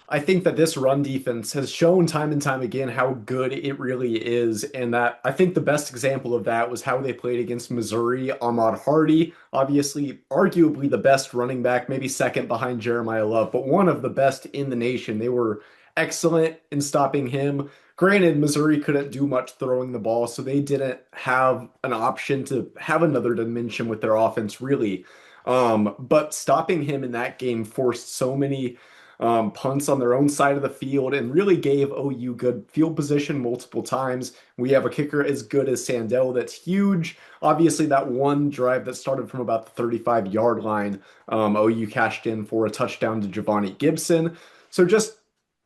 that this run defense has shown time and time again how good it really is, and that I think the best example of that was how they played against Missouri. Ahmad Hardy, obviously, arguably the best running back, maybe second behind Jeremiah Love, but one of the best in the nation. They were excellent in stopping him. Granted, Missouri couldn't do much throwing the ball, so they didn't have an option to have another dimension with their offense, really. But stopping him in that game forced so many punts on their own side of the field and really gave OU good field position multiple times. We have a kicker as good as Sandell that's huge. Obviously, that one drive that started from about the 35-yard line, OU cashed in for a touchdown to Giovanni Gibson. So just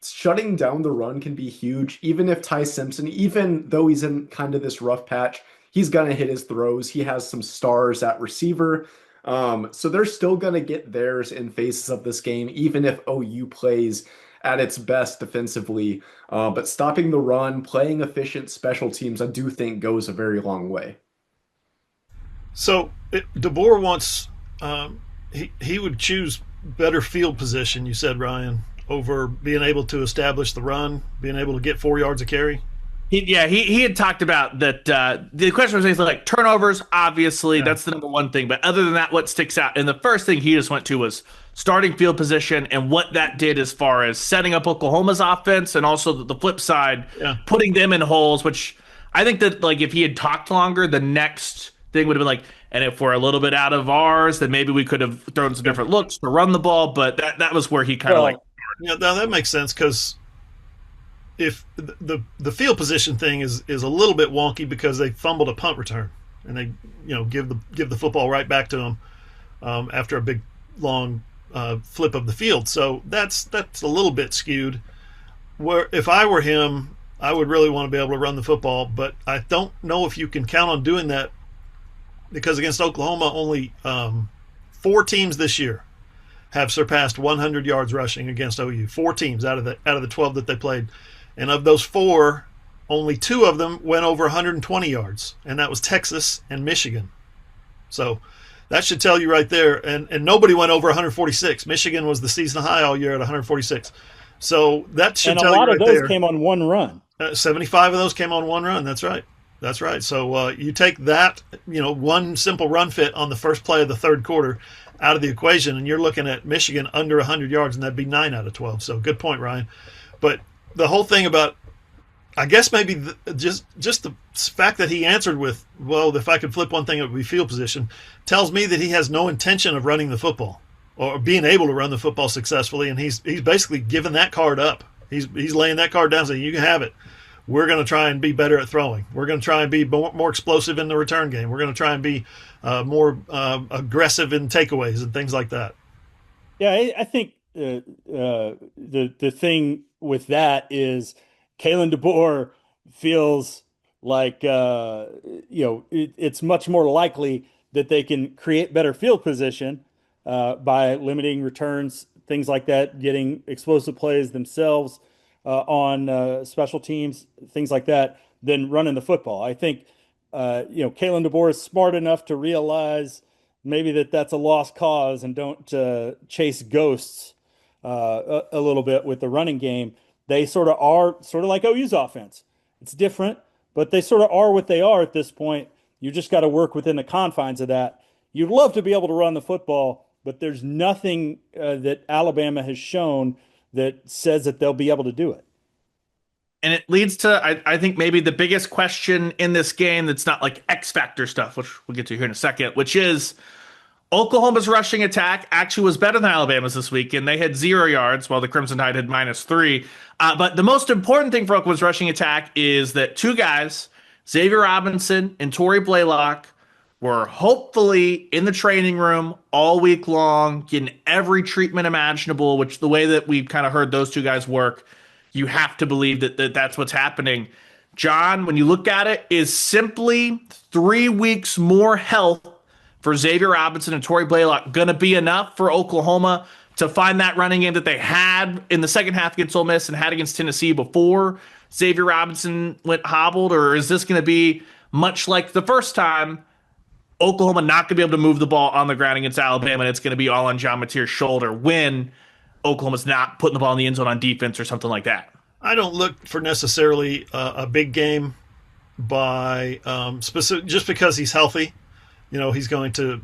shutting down the run can be huge. Even if Ty Simpson, even though he's in kind of this rough patch, he's going to hit his throws. He has some stars at receiver. So they're still going to get theirs in phases of this game, even if OU plays at its best defensively. But stopping the run, playing efficient special teams, I do think goes a very long way. So DeBoer wants he would choose better field position, you said, Ryan, over being able to establish the run, being able to get 4 yards of carry? He had talked about that. The question was like turnovers, obviously, that's the number one thing. But other than that, what sticks out? And the first thing he just went to was starting field position and what that did as far as setting up Oklahoma's offense, and also the flip side, putting them in holes, which I think that like if he had talked longer, the next thing would have been like, and if we're a little bit out of ours, then maybe we could have thrown some different looks to run the ball. But that was where he kind of now that makes sense, because if the field position thing is a little bit wonky because they fumbled a punt return and they give the football right back to them after a big long flip of the field, so that's a little bit skewed. where if I were him, I would really want to be able to run the football, but I don't know if you can count on doing that because against Oklahoma, only 4 teams this year have surpassed 100 yards rushing against OU. 4 teams out of the 12 that they played, and of those four, only 2 of them went over 120 yards, and that was Texas and Michigan. So that should tell you right there. And nobody went over 146. Michigan was the season high all year at 146. So that should And a tell you lot of right those there. came on one run. 75 of those came on one run. That's right. That's right. So you take that, one simple run fit on the first play of the third quarter out of the equation, and you're looking at Michigan under 100 yards, and that'd be 9 out of 12. So good point, Ryan. But the whole thing about, I guess maybe just the fact that he answered with, well, if I could flip one thing, it would be field position, tells me that he has no intention of running the football or being able to run the football successfully, and he's basically given that card up. He's laying that card down, saying, you can have it. We're going to try and be better at throwing. We're going to try and be more explosive in the return game. We're going to try and be more aggressive in takeaways and things like that. Yeah, I think the thing with that is Kalen DeBoer feels like it's much more likely that they can create better field position by limiting returns, things like that, getting explosive plays themselves on special teams, things like that, than running the football. I think Kalen DeBoer is smart enough to realize maybe that's a lost cause and don't chase ghosts a little bit with the running game. They sort of are sort of like OU's offense. It's different, but they sort of are what they are at this point. You just got to work within the confines of that. You'd love to be able to run the football, but there's nothing that Alabama has shown that says that they'll be able to do it. And it leads to, I think, maybe the biggest question in this game that's not like X Factor stuff, which we'll get to here in a second, which is Oklahoma's rushing attack actually was better than Alabama's this week, and they had 0 yards while the Crimson Tide had -3. But the most important thing for Oklahoma's rushing attack is that 2 guys, Xavier Robinson and Torrey Blaylock, were hopefully in the training room all week long, getting every treatment imaginable, which the way that we've kind of heard those 2 guys work, you have to believe that that's what's happening. John, when you look at it, is simply 3 weeks more health for Xavier Robinson and Torrey Blaylock going to be enough for Oklahoma to find that running game that they had in the second half against Ole Miss and had against Tennessee before Xavier Robinson went hobbled? Or is this going to be much like the first time, Oklahoma not going to be able to move the ball on the ground against Alabama, and it's going to be all on John Mateer's shoulder when Oklahoma's not putting the ball in the end zone on defense or something like that? I don't look for necessarily a big game by specific just because he's healthy. He's going to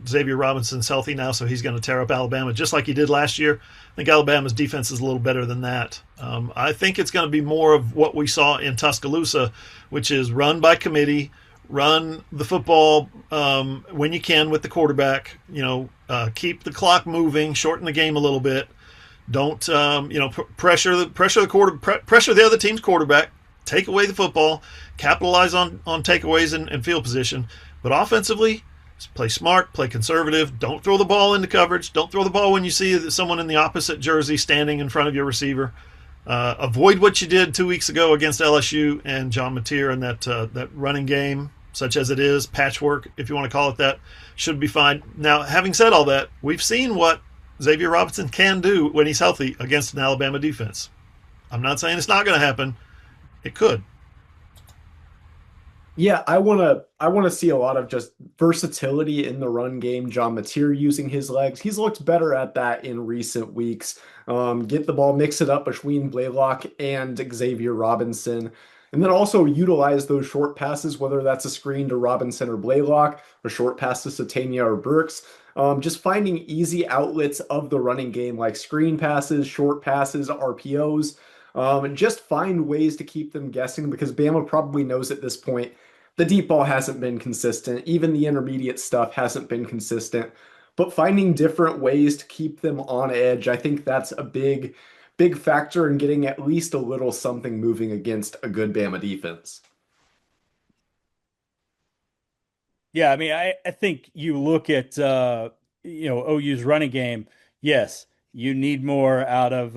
Xavier Robinson's healthy now, so he's going to tear up Alabama just like he did last year. I think Alabama's defense is a little better than that. I think it's going to be more of what we saw in Tuscaloosa, which is run by committee, run the football when you can with the quarterback. Keep the clock moving, shorten the game a little bit. Don't pressure the other team's quarterback. Take away the football, capitalize on takeaways and field position. But offensively, just play smart, play conservative. Don't throw the ball into coverage. Don't throw the ball when you see someone in the opposite jersey standing in front of your receiver. Avoid what you did 2 weeks ago against LSU and John Mateer and that running game, such as it is, patchwork, if you want to call it that, should be fine. Now, having said all that, we've seen what Xavier Robinson can do when he's healthy against an Alabama defense. I'm not saying it's not going to happen. It could. Yeah, I wanna see a lot of just versatility in the run game. John Mateer using his legs. He's looked better at that in recent weeks. Get the ball, mix it up between Blaylock and Xavier Robinson. And then also utilize those short passes, whether that's a screen to Robinson or Blaylock, a short pass to Satania or Burks. Just finding easy outlets of the running game like screen passes, short passes, RPOs. And just find ways to keep them guessing because Bama probably knows at this point the deep ball hasn't been consistent. Even the intermediate stuff hasn't been consistent. But finding different ways to keep them on edge, I think that's a big factor in getting at least a little something moving against a good Bama defense. Yeah, I mean, I think you look at OU's running game. Yes, You need more out of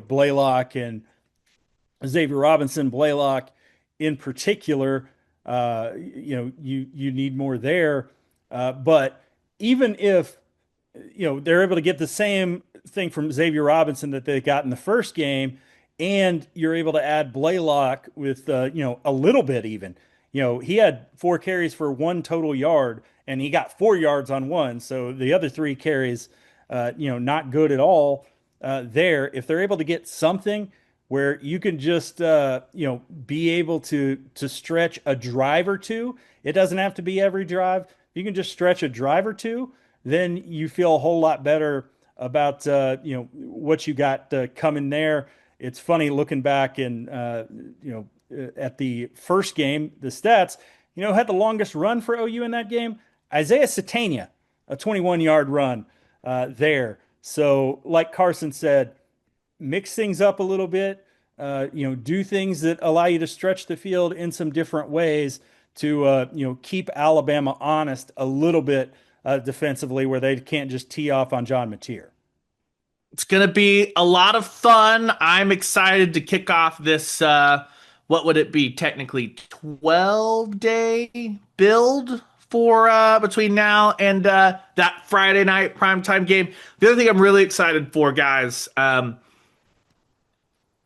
Blaylock and Xavier Robinson, Blaylock in particular. You need more there. But even if they're able to get the same thing from Xavier Robinson that they got in the first game, and you're able to add Blaylock with a little bit even. He had 4 carries for 1 total yard, and he got 4 yards on one. So the other 3 carries, not good at all. There, if they're able to get something where you can just be able to stretch a drive or two, it doesn't have to be every drive. You can just stretch a drive or two, then you feel a whole lot better about what you got coming there. It's funny looking back and at the first game, the stats. Had the longest run for OU in that game. Isaiah Satania, a 21-yard run there. So, like Carson said, mix things up a little bit. Do things that allow you to stretch the field in some different ways to keep Alabama honest a little bit defensively, where they can't just tee off on John Mateer. It's going to be a lot of fun. I'm excited to kick off this, what would it be, technically 12-day build for between now and that Friday night primetime game. The other thing I'm really excited for, guys,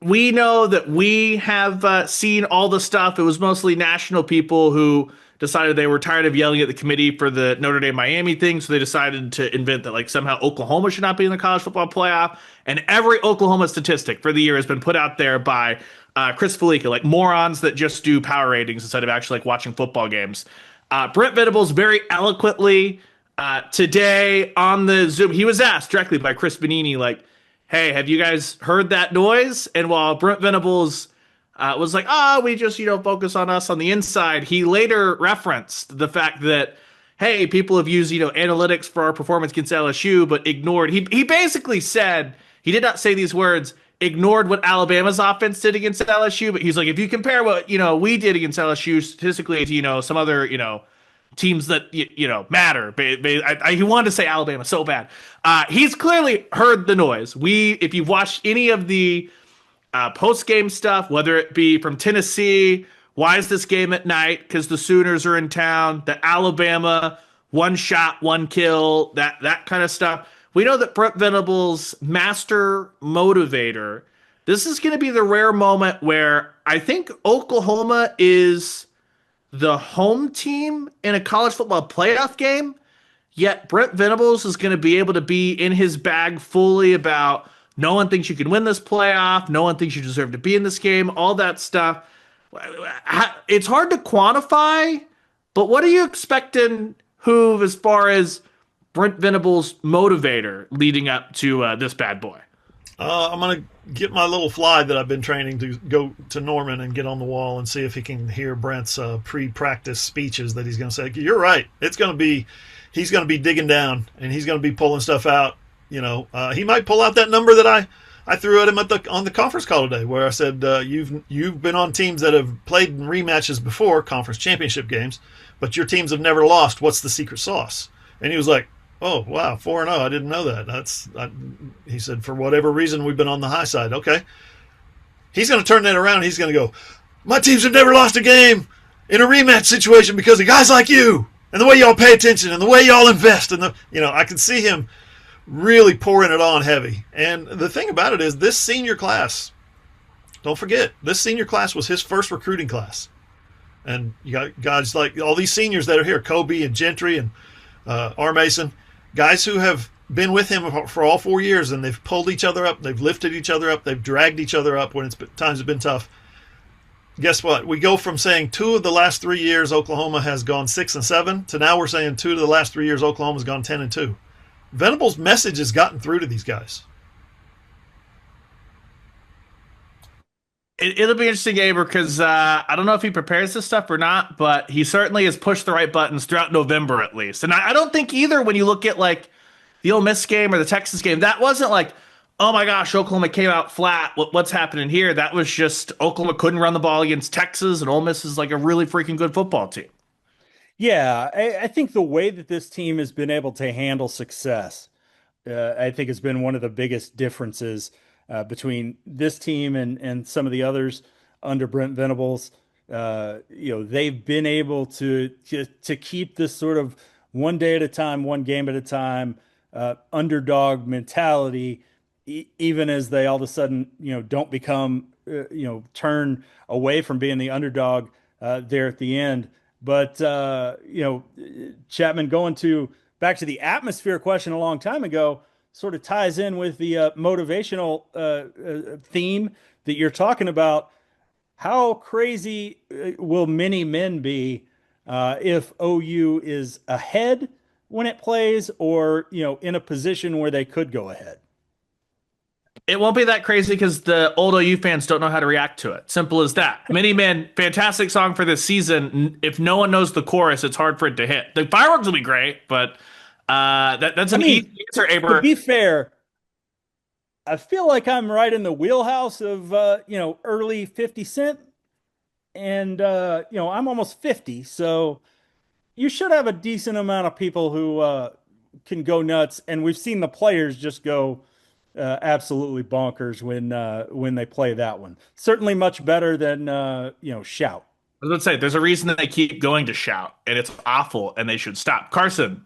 we know that we have seen all the stuff. It was mostly national people who decided they were tired of yelling at the committee for the Notre Dame Miami thing, so they decided to invent that like somehow Oklahoma should not be in the college football playoff. And every Oklahoma statistic for the year has been put out there by Chris Felica, like morons that just do power ratings instead of actually like watching football games. Brent Venables very eloquently today on the Zoom, he was asked directly by Chris Benini, like, hey, have you guys heard that noise? And while Brent Venables was like, we just, focus on us on the inside, he later referenced the fact that, hey, people have used, analytics for our performance against LSU, but ignored. He basically said, he did not say these words, ignored what Alabama's offense did against LSU, but he's like, if you compare what, we did against LSU statistically to, some other, teams that matter. He wanted to say Alabama so bad. He's clearly heard the noise. If you've watched any of the post game stuff, whether it be from Tennessee, why is this game at night? Because the Sooners are in town. The Alabama 1 shot, 1 kill, that kind of stuff. We know that Brent Venables, master motivator. This is going to be the rare moment where I think Oklahoma is the home team in a college football playoff game, yet Brent Venables is going to be able to be in his bag fully about no one thinks you can win this playoff, no one thinks you deserve to be in this game, all that stuff. It's hard to quantify, but what are you expecting, Hoove, as far as Brent Venables' motivator leading up to this bad boy? I'm going to get my little fly that I've been training to go to Norman and get on the wall and see if he can hear Brent's pre-practice speeches that he's going to say. You're right. He's going to be digging down and he's going to be pulling stuff out. He might pull out that number that I threw at him on the conference call today, where I said, you've been on teams that have played in rematches before, conference championship games, but your teams have never lost. What's the secret sauce? And he was like, oh, wow, 4-0. I didn't know that. He said, for whatever reason, we've been on the high side. Okay. He's going to turn that around. He's going to go, my teams have never lost a game in a rematch situation because of guys like you and the way y'all pay attention and the way y'all invest. And I can see him really pouring it on heavy. And the thing about it is this senior class, don't forget, this senior class was his first recruiting class. And you got guys like all these seniors that are here, Kobe and Gentry and R. Mason, guys who have been with him for all 4 years, and they've pulled each other up, they've lifted each other up, they've dragged each other up when times have been tough. Guess what? We go from saying 2 of the last 3 years Oklahoma has gone 6-7 to now we're saying 2 of the last 3 years Oklahoma's gone 10-2. Venables' message has gotten through to these guys. It'll be interesting, Aber, because I don't know if he prepares this stuff or not, but he certainly has pushed the right buttons throughout November at least. And I don't think either when you look at like the Ole Miss game or the Texas game, that wasn't like, oh my gosh, Oklahoma came out flat. What's happening here? That was just Oklahoma couldn't run the ball against Texas, and Ole Miss is like a really freaking good football team. Yeah, I think the way that this team has been able to handle success I think has been one of the biggest differences between this team and some of the others under Brent Venables. They've been able to keep this sort of one day at a time, one game at a time, underdog mentality, even as they all of a sudden, don't become, turn away from being the underdog there at the end. But Chapman going to back to the atmosphere question a long time ago sort of ties in with the motivational theme that you're talking about. How crazy will many men be if OU is ahead when it plays, or in a position where they could go ahead? It won't be that crazy because the old OU fans don't know how to react to it. Simple as that. Many Men, fantastic song for this season. If no one knows the chorus, it's hard for it to hit. The fireworks will be great, but that's I an mean, easy answer, to Aber. be fair, I feel like I'm right in the wheelhouse of early 50 Cent, and I'm almost 50, so you should have a decent amount of people who can go nuts, and we've seen the players just go absolutely bonkers when they play that one. Certainly much better than shout. I was going to say, there's a reason that they keep going to shout, and it's awful, and they should stop. Carson,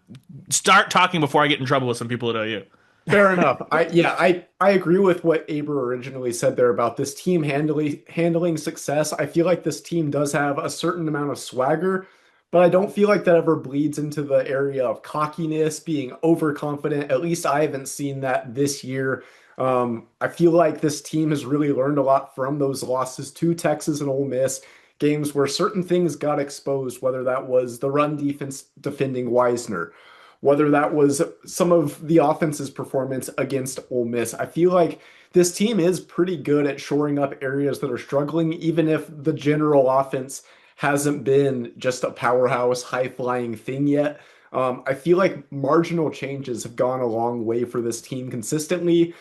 start talking before I get in trouble with some people at OU. Fair enough. I agree with what Aber originally said there about this team handling success. I feel like this team does have a certain amount of swagger, but I don't feel like that ever bleeds into the area of cockiness, being overconfident. At least I haven't seen that this year. I feel like this team has really learned a lot from those losses to Texas and Ole Miss, games where certain things got exposed, whether that was the run defense defending Wisner, whether that was some of the offense's performance against Ole Miss. I feel like this team is pretty good at shoring up areas that are struggling, even if the general offense hasn't been just a powerhouse, high-flying thing yet. I feel like marginal changes have gone a long way for this team consistently.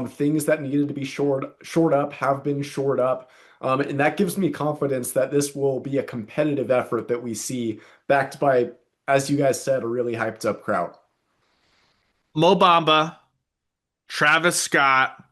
Things that needed to be shored up have been shored up. And that gives me confidence that this will be a competitive effort that we see backed by, as you guys said, a really hyped up crowd. Mo Bamba, Travis Scott,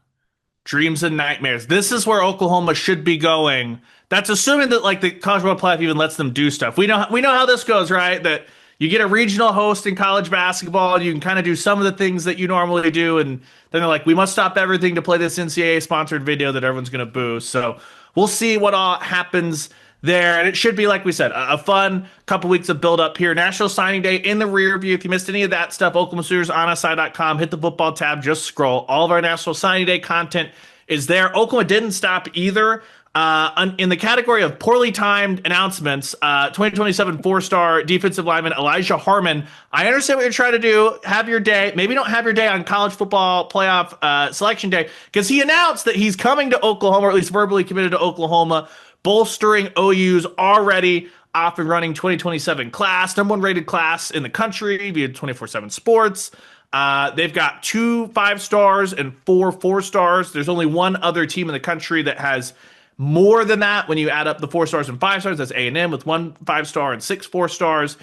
dreams and nightmares. This is where Oklahoma should be going. That's assuming that like the college football playoff even lets them do stuff. We know how this goes, right? That you get a regional host in college basketball, and you can kind of do some of the things that you normally do, and then they're like, we must stop everything to play this NCAA sponsored video that everyone's going to boo. So we'll see what all happens there. And it should be, like we said, a fun couple weeks of build up here. National Signing Day in the rear view. If you missed any of that stuff, OklahomaSooners.com, hit the football tab, just scroll. All of our National Signing Day content is there. Oklahoma didn't stop either. In the category of poorly timed announcements, 2027 four-star defensive lineman Elijah Harmon. I understand what you're trying to do. Have your day. Maybe don't have your day on college football playoff selection day, because he announced that he's coming to Oklahoma, or at least verbally committed to Oklahoma, bolstering OU's already off and running 2027 class, number one rated class in the country via 24/7 Sports. They've got 2 5-stars and 4 4-stars. There's only one other team in the country that has more than that when you add up the 4-stars and 5-stars. That's A&M with 1 5-star and 6 4-stars.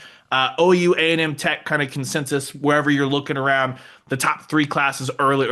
OU, A&M, Tech kind of consensus wherever you're looking around. The top 3 classes early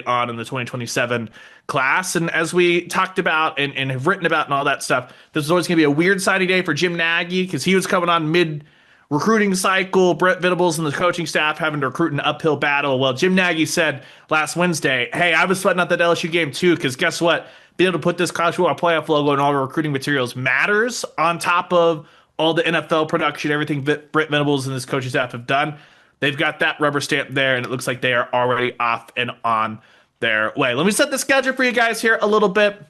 on in the 2027 class. And as we talked about and have written about and all that stuff, this is always going to be a weird signing day for Jim Nagy, because he was coming on mid recruiting cycle. Brent Venables and the coaching staff having to recruit an uphill battle. Well, Jim Nagy said last Wednesday, hey, I was sweating out that LSU game too, because guess what? Being able to put this college football playoff logo and all the recruiting materials matters, on top of all the NFL production, everything that Brent Venables and this coaching staff have done. They've got that rubber stamp there, and it looks like they are already off and on their way. Let me set the schedule for you guys here a little bit.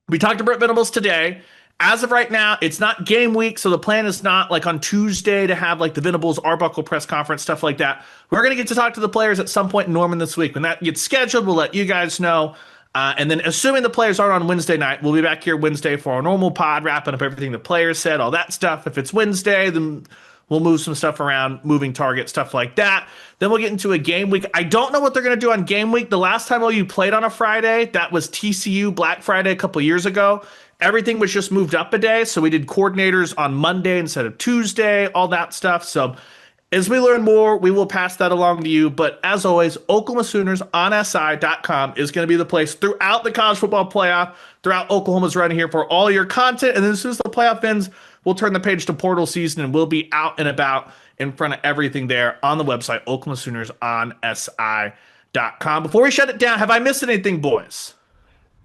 We talked to Brent Venables today. As of right now, it's not game week, so the plan is not like on Tuesday to have like the Venables Arbuckle press conference, stuff like that. We're going to get to talk to the players at some point in Norman this week. When that gets scheduled, we'll let you guys know. And then assuming the players aren't on Wednesday night, we'll be back here Wednesday for our normal pod, wrapping up everything the players said, all that stuff. If it's Wednesday, then we'll move some stuff around, moving target, stuff like that. Then we'll get into a game week. I don't know what they're going to do on game week. The last time OU played on a Friday, that was TCU Black Friday a couple years ago. Everything was just moved up a day. So we did coordinators on Monday instead of Tuesday, all that stuff. So As we learn more, we will pass that along to you. But as always, Oklahoma Sooners on SI.com is going to be the place throughout the college football playoff, throughout Oklahoma's run here for all your content. And then as soon as the playoff ends, we'll turn the page to portal season and we'll be out and about in front of everything there on the website, Oklahoma Sooners on SI.com. Before we shut it down, have I missed anything, boys?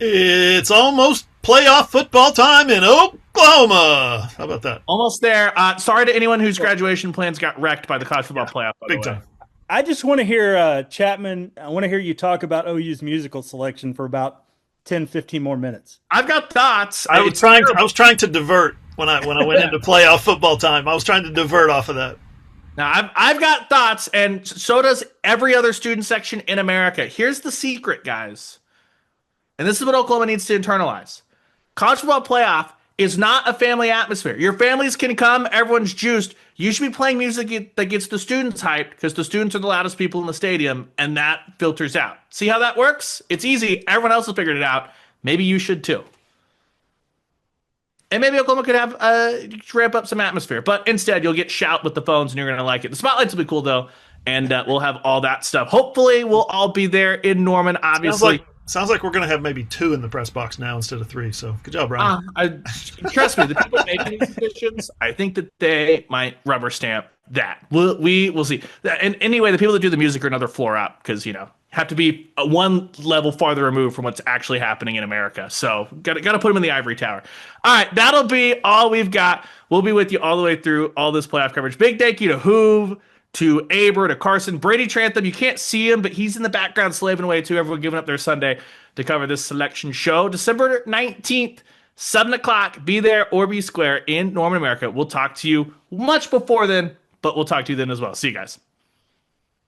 It's almost playoff football time in Oklahoma. How about that? Almost there. Sorry to anyone whose graduation plans got wrecked by the college football playoff. By Big the way. time. I just want to hear Chapman. I want to hear you talk about OU's musical selection for about 10, 15 more minutes. I've got thoughts. I was trying to divert when I went into playoff football time. I was trying to divert off of that. Now, I've got thoughts, and so does every other student section in America. Here's the secret, guys. And this is what Oklahoma needs to internalize. College football playoff is not a family atmosphere. Your families can come, everyone's juiced. You should be playing music that gets the students hyped because the students are the loudest people in the stadium, and that filters out. See how that works? It's easy. Everyone else has figured it out. Maybe you should too. And maybe Oklahoma could have ramp up some atmosphere. But instead, you'll get shout with the phones, and you're going to like it. The spotlights will be cool, though, and we'll have all that stuff. Hopefully, we'll all be there in Norman, obviously. Sounds like we're going to have maybe 2 in the press box now instead of 3. So good job, Brian. Trust me, the people making these decisions, I think that they might rubber stamp that. We'll see. And anyway, the people that do the music are another floor up because, have to be one level farther removed from what's actually happening in America. So got to put them in the ivory tower. All right, that'll be all we've got. We'll be with you all the way through all this playoff coverage. Big thank you to Hoover, to Aber, to Carson, Brady Trantham. You can't see him, but he's in the background slaving away too. Everyone giving up their Sunday to cover this selection show. December 19th, 7 o'clock. Be there or be square in Norman, America. We'll talk to you much before then, but we'll talk to you then as well. See you guys.